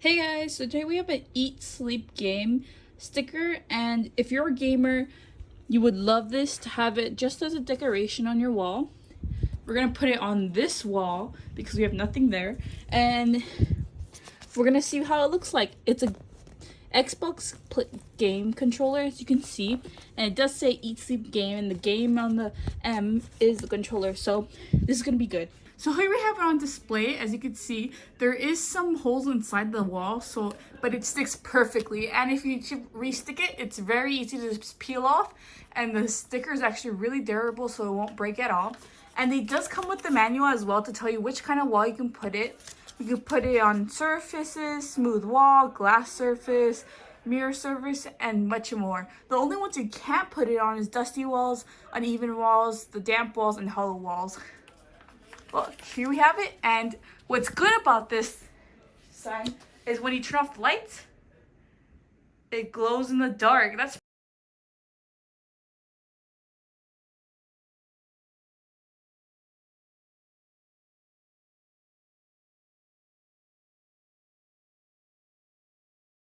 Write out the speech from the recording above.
Hey guys, so today we have an Eat Sleep Game sticker, and if you're a gamer, you would love this to have it just as a decoration on your wall. We're gonna put it on this wall because we have nothing there, and we're gonna see how it looks like. It's a Xbox game controller, as you can see, and it does say Eat Sleep Game, and the game on the M is the controller, so this is gonna be good. So here we have it on display. As you can see, there is some holes inside the wall, but it sticks perfectly, and if you re-stick it, it's very easy to just peel off, and the sticker is actually really durable, so it won't break at all. And it does come with the manual as well to tell you which kind of wall you can put it. You can put it on surfaces, smooth wall, glass surface, mirror surface, and much more. The only ones you can't put it on is dusty walls, uneven walls, the damp walls, and hollow walls. Well, here we have it, and what's good about this sign is when you turn off the lights, it glows in the dark. That's